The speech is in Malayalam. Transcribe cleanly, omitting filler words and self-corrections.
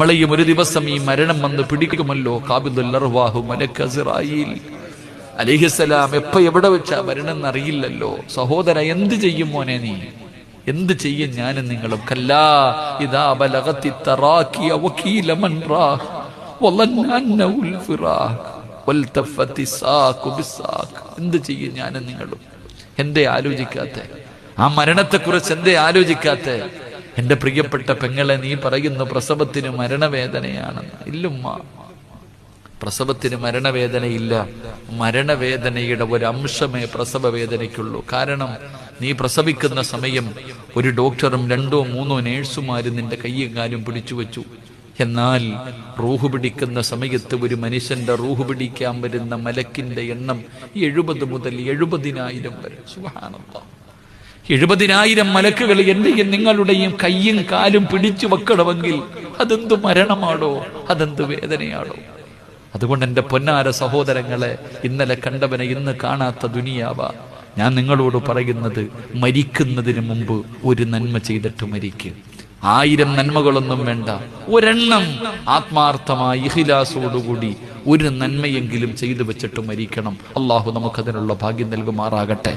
നമ്മളെയും ഒരു ദിവസം ഈ മരണം വന്ന് പിടിക്കുമല്ലോ. ഖാബിദുൽ അർവാഹ് മലക്ക് അസ്റായീൽ അലൈഹിസ്സലാം എപ്പോ എവിടെ വെച്ചാ മരണം എന്നറിയില്ലല്ലോ. സഹോദര, എന്ത് ചെയ്യും മോനെ നീ? എന്ത് ചെയ്യും ഞാനും നിങ്ങളും? കല്ലാ ഇദാ ബലഗത്തി തറാഖിയ വകീല മൻ റാഹ് വളന്ന അന്നഹുൽ ഫിറാഖ് വൽതഫത്തി സാഖു ബിസാഖ്. എന്ത് ചെയ്യും ഞാനും നിങ്ങളും? എന്തേ ആലോചിക്കാത്തെ? ആ മരണത്തെക്കുറിച്ച് എന്തേ ആലോചിക്കാത്തെ? എന്റെ പ്രിയപ്പെട്ട പെങ്ങളെ, നീ പറയുന്നു പ്രസവത്തിന് മരണവേദനയാണെന്ന്. ഇല്ലുമ്മ, പ്രസവത്തിന് മരണവേദനയില്ല. മരണവേദനയുടെ ഒരു അംശമേ പ്രസവ വേദനയ്ക്കുള്ളൂ. കാരണം നീ പ്രസവിക്കുന്ന സമയം ഒരു ഡോക്ടറും 2-3 നേഴ്സുമാരും നിന്റെ കയ്യും കാലും പിടിച്ചു വെച്ചു. എന്നാൽ റൂഹ് പിടിക്കുന്ന സമയത്ത് ഒരു മനുഷ്യന്റെ റൂഹ് പിടിക്കാൻ വരുന്ന മലക്കിന്റെ എണ്ണം 70 മുതൽ 70,000 വരെ. സുബ്ഹാനല്ലാഹ്, 70,000 മലക്കുകൾ എന്റെയും നിങ്ങളുടെയും കയ്യും കാലും പിടിച്ചു വെക്കണമെങ്കിൽ അതെന്ത് മരണമാണോ, അതെന്ത് വേദനയാണോ? അതുകൊണ്ട് എൻ്റെ പൊന്നാര സഹോദരങ്ങളെ, ഇന്നലെ കണ്ടവനെ ഇന്ന് കാണാത്ത ദുനിയാവ. ഞാൻ നിങ്ങളോട് പറയുന്നത്, മരിക്കുന്നതിന് മുമ്പ് ഒരു നന്മ ചെയ്തിട്ട് മരിക്കുക. 1000 നന്മകളൊന്നും വേണ്ട, ഒരെണ്ണം ആത്മാർത്ഥമായി ഇഖ്ലാസോടുകൂടി ഒരു നന്മയെങ്കിലും ചെയ്തു വെച്ചിട്ട് മരിക്കണം. അള്ളാഹു നമുക്കതിനുള്ള ഭാഗ്യം നൽകുമാറാകട്ടെ.